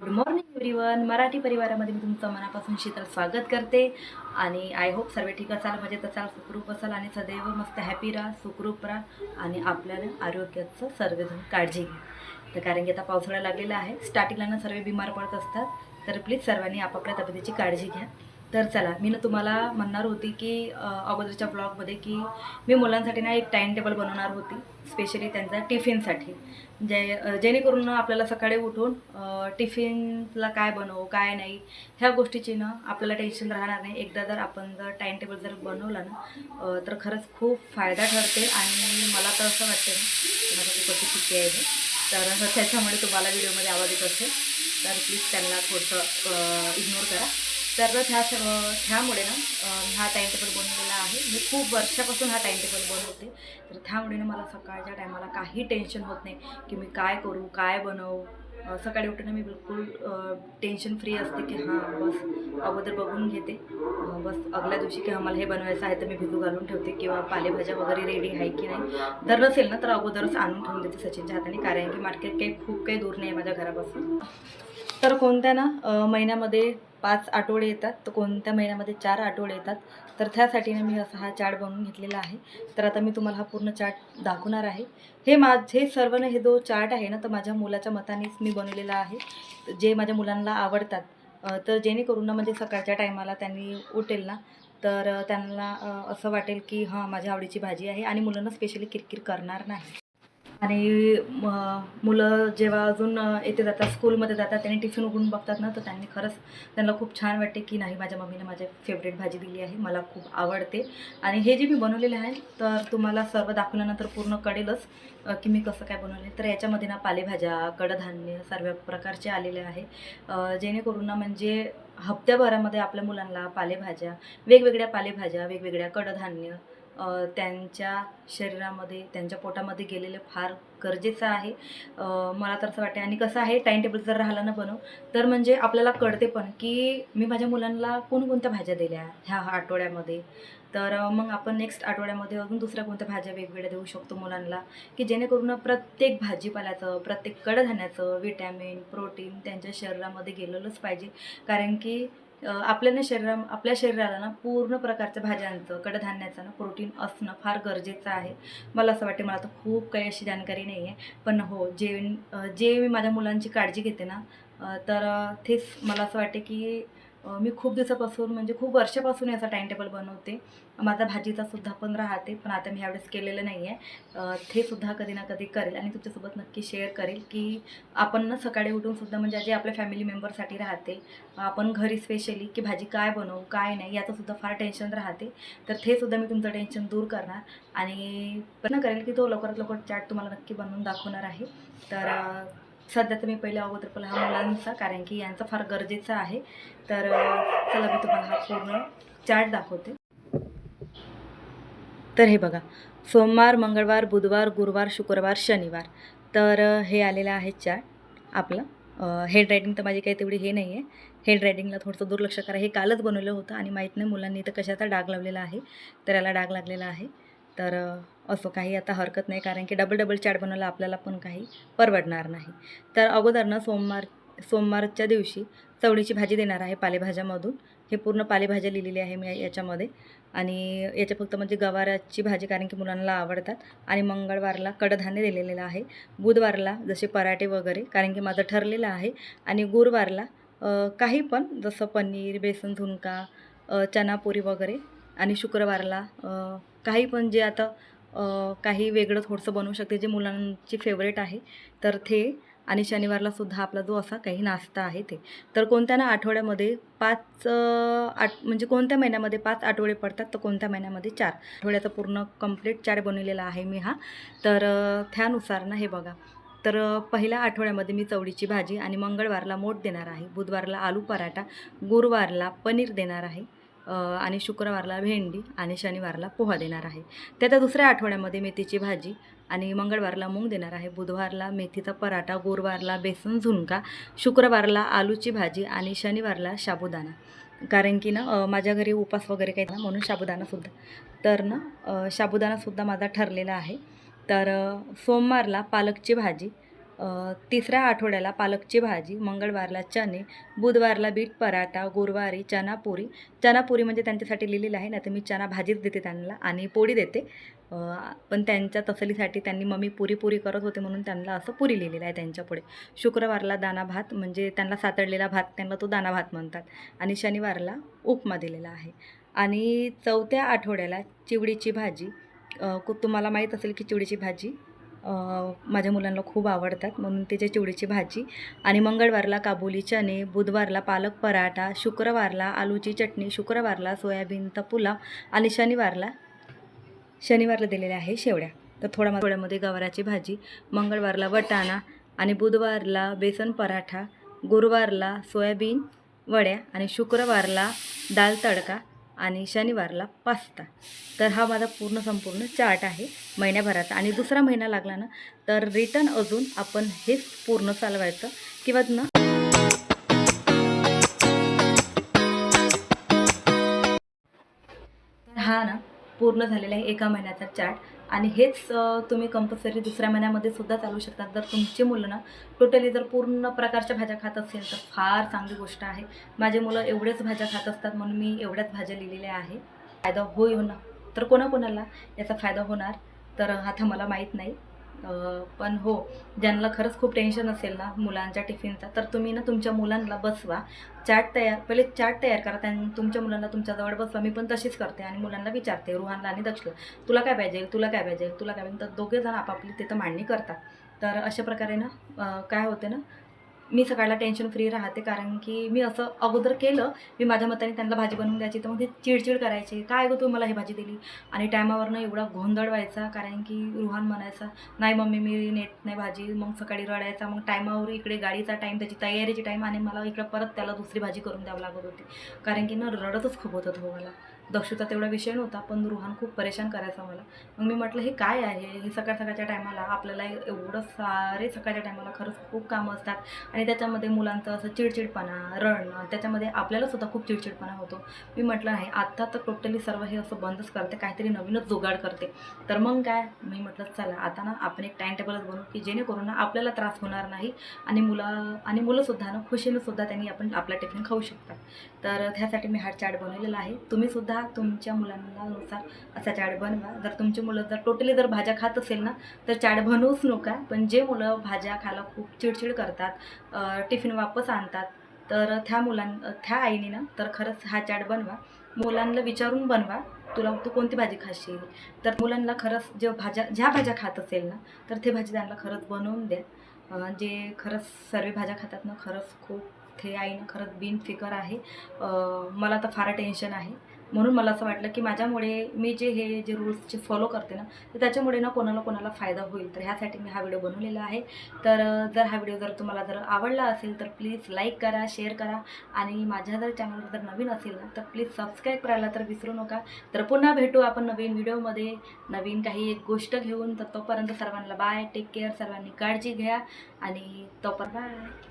Good morning everyone. Marathi परिवारामध्ये मी तुमचं मनापासून शीतल स्वागत करते आणि आय होप सर्व ठीक असाल, मजेत असाल, सुखरूप असाल आणि सदैव मस्त हॅपी राहा, सुखरूप राहा आणि आपल्याला आरोग्याचं सर्वजण काळजी घ्या. तर कारण की आता पावसाळा लागलेला आहे, स्टार्टिंगला ना सर्व बिमार पडत असतात, तर प्लीज सर्वांनी आपापल्या तब्येतीची काळजी घ्या. तर चला, मी ना तुम्हाला म्हणणार होती की अगोदरच्या ब्लॉगमध्ये की मी मुलांसाठी ना एक टाईम टेबल बनवणार होती, स्पेशली त्यांचा टिफिनसाठी. जेणेकरून ना आपल्याला सकाळी उठून टिफिनला काय बनवू काय नाही ह्या गोष्टीची ना आपल्याला टेन्शन राहणार नाही. एकदा जर आपण जर टाईम टेबल जर बनवला ना तर खरंच खूप फायदा ठरते. आणि मला तर असं वाटतं ना की माझं कुकरची शिट्टी आहे तर त्याच्यामुळे तुम्हाला व्हिडिओमध्ये आवाज येत असेल तर प्लीज त्यांना थोडंसं इग्नोर करा. तर ह्यामुळे ना हा टाईम टेबल बनवलेला आहे. मी खूप वर्षापासून हा टाईम टेबल बनवते. तर त्यामुळे ना मला सकाळच्या टायमाला काही टेन्शन होत नाही की मी काय करू काय बनवू. सकाळी उठून मी बिलकुल टेन्शन फ्री असते की हां बस अगोदर बघून घेते, बस अगल्या दिवशी की आम्हाला हे बनवायचं आहे तर मी भिजू घालून ठेवते किंवा पालेभाज्या वगैरे रेडी आहे की नाही. जर नसेल ना तर अगोदरच आणून ठेवून देते सचिनच्या हाताने, कारण की मार्केट काही खूप काही दूर नाही आहे माझ्या घरापासून. तर कोणत्या ना महिन्यामध्ये 5 आठवडे येतात, तर कोणत्या महिन्यामध्ये 4 आठवडे येतात. तर त्यासाठी ना मी असा हा चार्ट बनवून घेतलेला आहे. तर आता मी तुम्हाला हा पूर्ण चार्ट दाखवणार आहे. हे माझे सर्व ना हे जो चार्ट आहे ना तर माझ्या मुलाच्या मतानेच मी बनवलेला आहे, जे माझ्या मुलांना आवडतात. तर जेणेकरून ना म्हणजे सकाळच्या टायमाला त्यांनी उठेल ना तर त्यांना असं वाटेल की हां माझ्या आवडीची भाजी आहे आणि मुलांना स्पेशली किरकिर करणार नाही. आणि मुलं जेव्हा अजून येथे जातात, स्कूलमध्ये जातात, त्यांनी टिफिन उघडून बघतात ना तर त्यांनी खरंच त्यांना खूप छान वाटते की नाही माझ्या मम्मीने माझ्या फेवरेट भाजी दिली आहे, मला खूप आवडते. आणि हे जे मी बनवलेले आहे तर तुम्हाला सर्व दाखवल्यानंतर पूर्ण कळेलच की मी कसं काय बनवले. तर याच्यामध्ये ना पालेभाज्या, कडधान्य सर्व प्रकारचे आलेले आहे, जेणेकरून ना म्हणजे हप्त्याभरामध्ये आपल्या मुलांना पालेभाज्या, वेगवेगळ्या पालेभाज्या, वेगवेगळ्या कडधान्य त्यांच्या शरीरामध्ये, त्यांच्या पोटामध्ये गेलेलं फार गरजेचं आहे. मला तर असं वाटते. आणि कसं आहे टाईम टेबल जर राहिला ना बनव तर म्हणजे आपल्याला कळते पण की मी माझ्या मुलांना कोणकोणत्या भाज्या दिल्या ह्या आठवड्यामध्ये. तर मग आपण नेक्स्ट आठवड्यामध्ये अजून दुसऱ्या कोणत्या भाज्या वेगवेगळ्या देऊ शकतो मुलांना, की जेणेकरून प्रत्येक भाजीपाल्याचं, प्रत्येक कडधान्याचं विटॅमिन, प्रोटीन त्यांच्या शरीरामध्ये गेलेलंच पाहिजे. कारण की आपल्या शरीराला ना पूर्ण प्रकारच्या भाज्यांचं, कडधान्याचं ना प्रोटीन असणं फार गरजेचं आहे. मला असं वाटते. मला तर खूप काही अशी जानकारी नाही आहे, पण हो जे मी माझ्या मुलांची काळजी घेते ना तर तेच मला असं वाटते की मी खूप दिवसापासून म्हणजे खूप वर्षापासून याचा टाईम टेबल बनवते. माझा भाजीचा सुद्धा पण राहते, पण आता मी ह्यावेळेस केलेलं नाही आहे. ते सुद्धा कधी ना कधी करेल आणि तुमच्यासोबत नक्की शेअर करेल की आपण ना सकाळी उठून सुद्धा म्हणजे जे आपल्या फॅमिली मेंबरसाठी राहते, आपण घरी स्पेशली की भाजी काय बनवू काय नाही याचं सुद्धा फार टेन्शन राहते. तर ते सुद्धा मी तुमचं टेन्शन दूर करणार आणि प्रयत्न करेल की तो लवकरात लवकर चार्ट तुम्हाला नक्की बनवून दाखवणार आहे. तर सध्या तर मी पहिल्या अगोदर पहिला हा मुलांचा, कारण की यांचं फार गरजेचं आहे. तर चला मी तुम्हाला हा पूर्ण चार्ट दाखवते. तर हे बघा, सोमवार, मंगळवार, बुधवार, गुरुवार, शुक्रवार, शनिवार. तर हे आलेलं आहे चार्ट आपलं. हेड रायटिंग तर माझी काही तेवढी हे नाही आहे, हेड रायटिंगला थोडंसं दुर्लक्ष करा. हे कालच बनवलं होतं आणि माहीत नाही मुलांनी तर कशाचा डाग लावलेला आहे, तर याला डाग लागलेला आहे. तर असं काही आता हरकत नाही, कारण की डबल डबल चार्ट बनवायला आपल्याला पण काही परवडणार नाही. तर अगोदर ना सोमवारच्या दिवशी चवळीची भाजी देणार आहे पालेभाज्यामधून. हे पूर्ण पालेभाज्या लिहिलेली आहे मी याच्यामध्ये. आणि याच्या फक्त म्हणजे गवाराची भाजी, कारण की मुलांना आवडतात. आणि मंगळवारला कडधान्य दिलेलं आहे. बुधवारला जसे पराठे वगैरे, कारण की माझं ठरलेलं आहे. आणि गुरुवारला काही पण जसं पनीर, बेसन झुणका, चनापुरी वगैरे. आणि शुक्रवारला काही पण जे आता काही वेगळं थोडंसं बनवू शकते जे मुलांची फेवरेट आहे तर ते. आणि शनिवारला सुद्धा आपला जो असा काही नाश्ता आहे ते. तर कोणत्या ना आठवड्यामध्ये 5 म्हणजे कोणत्या महिन्यामध्ये 5 आठवडे पडतात तर कोणत्या महिन्यामध्ये 4 आठवड्याचा पूर्ण कंप्लीट चार्ट बनवलेला आहे मी हा. तर त्यानुसार ना हे बघा. तर पहिल्या आठवड्यामध्ये मी चवळीची भाजी आणि मंगळवारला मोड देणार आहे, बुधवारला आलू पराठा, गुरुवारला पनीर देणार आहे, आणि शुक्रवारला भेंडी आणि शनिवारला पोहा देणार आहे. त्याच्या दुसऱ्या आठवड्यामध्ये मेथीची भाजी आणि मंगळवारला मूग देणार आहे, बुधवारला मेथीचा पराठा, गुरुवारला बेसन झुणका, शुक्रवारला आलूची भाजी आणि शनिवारला साबुदाणा. कारण की ना माझ्या घरी उपास वगैरे काही ना म्हणून साबुदाणासुद्धा. तर ना साबुदाणासुद्धा माझा ठरलेला आहे. तर सोमवारला पालकची भाजी, तिसऱ्या आठवड्याला पालकची भाजी, मंगळवारला चणे, बुधवारला बीट पराठा, गुरुवारी चनापुरी. चनापुरी म्हणजे त्यांच्यासाठी लिहिलेलं आहे, नाही तर मी चना भाजीच देते त्यांना आणि पोळी देते. पण त्यांच्या तसलीसाठी त्यांनी मम्मी पुरी करत होते म्हणून त्यांना असं पुरी लिहिलेलं आहे त्यांच्यापुढे. शुक्रवारला दाना भात म्हणजे त्यांना सातळलेला भात, त्यांना तो दाना भात म्हणतात. आणि शनिवारला उपमा दिलेला आहे. आणि चौथ्या आठवड्याला चिवडीची भाजी. तुम्हाला माहीत असेल की चिवडीची भाजी माझ्या मुलांना खूप आवडतात म्हणून त्याची चिवडीची भाजी. आणि मंगळवारला काबुली चणे, बुधवारला पालक पराठा, शुक्रवारला आलूची चटणी, शुक्रवारला सोयाबीनचा पुलाव आणि शनिवारला दिलेले आहे शेवड्या. तर थोड्यामध्ये गवाराची भाजी, मंगळवारला वटाणा आणि बुधवारला बेसन पराठा, गुरुवारला सोयाबीन वड्या आणि शुक्रवारला दाल तडका आणि शनिवारला पास्ता. तर हा माझा संपूर्ण चार्ट आहे महिन्याभराचा. आणि दुसरा महिना लागला ना तर रिटर्न अजून आपण हेच पूर्ण चालवायचं किंवा ना हा ना पूर्ण झालेला आहे एका महिन्याचा चार्ट. आणि हेच तुम्ही कंपल्सरी दुसऱ्या महिन्यामध्ये सुद्धा चालू शकतात. जर तुमची मुलं ना टोटली जर पूर्ण प्रकारच्या भाज्या खात असेल तर फार चांगली गोष्ट आहे. माझे मुलं एवढ्याच भाज्या खात असतात म्हणून मी एवढ्याच भाज्या लिहिलेल्या आहे. फायदा होईल ना तर कोणाकोणाला याचा फायदा होणार तर आता मला माहीत नाही. पण हो, ज्यांना खरंच खूप टेन्शन असेल ना मुलांच्या टिफिनचा तर तुम्ही ना तुमच्या मुलांना बसवा, पहिले चार्ट तयार करा. तुमच्या मुलांना तुमच्याजवळ बसवा. मी पण तशीच करते आणि मुलांना विचारते, रुहानला आणि दक्षला, तुला काय पाहिजे, तुला काय पाहिजे, तुला काय पाहिजे. तर दोघे जण आपापली तिथं मांडणी करतात. तर अशा प्रकारे ना काय होते ना मी सकाळला टेन्शन फ्री राहते. कारण की मी असं अगोदर केलं, मी माझ्या मताने त्यांना भाजी बनवून द्यायची तर मग ते चिडचिड करायचे, काय गं तू मला ही भाजी दिली. आणि टायमावरनं एवढा गोंधळ व्हायचा कारण की रुहान म्हणायचा नाही मम्मी मी नेत नाही भाजी. मग सकाळी रडायचा. मग टायमावर इकडे गाडीचा टाईम, त्याची तयारीची टाईम आणि मला इकडं परत त्याला दुसरी भाजी करून द्यावं लागत होती. कारण की ना रडतच खूप होतं हो मला. दक्षूचा तेवढा विषय नव्हता पण रुहान खूप परेशान करायचा मला. मग मी म्हटलं हे काय आहे, हे सकाळच्या टायमाला आपल्याला एवढं सारे सकाळच्या टायमाला खरंच खूप कामं असतात. आणि त्याच्यामध्ये मुलांचं असं चिडचिडपणा, रडणं, त्याच्यामध्ये आपल्यालासुद्धा खूप चिडचिडपणा होतो. मी म्हटलं नाही आता तर टोटली सर्व हे असं बंदच करते, काहीतरी नवीनच जुगाड करते. तर मग काय मी म्हटलं चला आता ना आपण एक टाईम टेबलच बनवू की जेणेकरून ना आपल्याला त्रास होणार नाही आणि मुलंसुद्धा ना खुशीनंसुद्धा त्यांनी आपण आपला टिफिन खाऊ शकतात. तर त्यासाठी मी हा चार्ट बनवलेला आहे. तुम्हीसुद्धा तुमच्या मुलांनुसार असा चार्ट बनवा. जर तुमची मुलं जर टोटली जर भाज्या खात असेल ना तर चार्ट बनवूच नका. पण जे मुलं भाज्या खायला खूप चिडचिड करतात, टिफिन वापस आणतात, तर त्या आईने ना तर खरंच हा चार्ट बनवा. मुलांना विचारून बनवा तू कोणती भाजी खाशील. तर मुलांना खरंच ज्या भाज्या खात असेल ना तर ते भाजी त्यांना खरंच बनवून द्या. जे खरंच सर्व भाज्या खातात ना खरंच खूप ते आईनं खरंच बिनफिकर आहे. मला तर फार टेन्शन आहे. म्हणून मला असं वाटलं की माझ्यामुळे मी जे रूल्सचे फॉलो करते ना तर त्याच्यामुळे ना कोणाला फायदा होईल. तर ह्यासाठी मी हा व्हिडिओ बनवलेला आहे. तर जर हा व्हिडिओ तुम्हाला आवडला असेल तर प्लीज लाईक करा, शेअर करा आणि माझ्या चॅनलवर जर नवीन असेल ना तर प्लीज सबस्क्राईब करायला तर विसरू नका. तर पुन्हा भेटू आपण नवीन व्हिडिओमध्ये नवीन काही एक गोष्ट घेऊन. तर तोपर्यंत सर्वांना बाय, टेक केअर, सर्वांनी काळजी घ्या आणि तोपर्यंत बाय.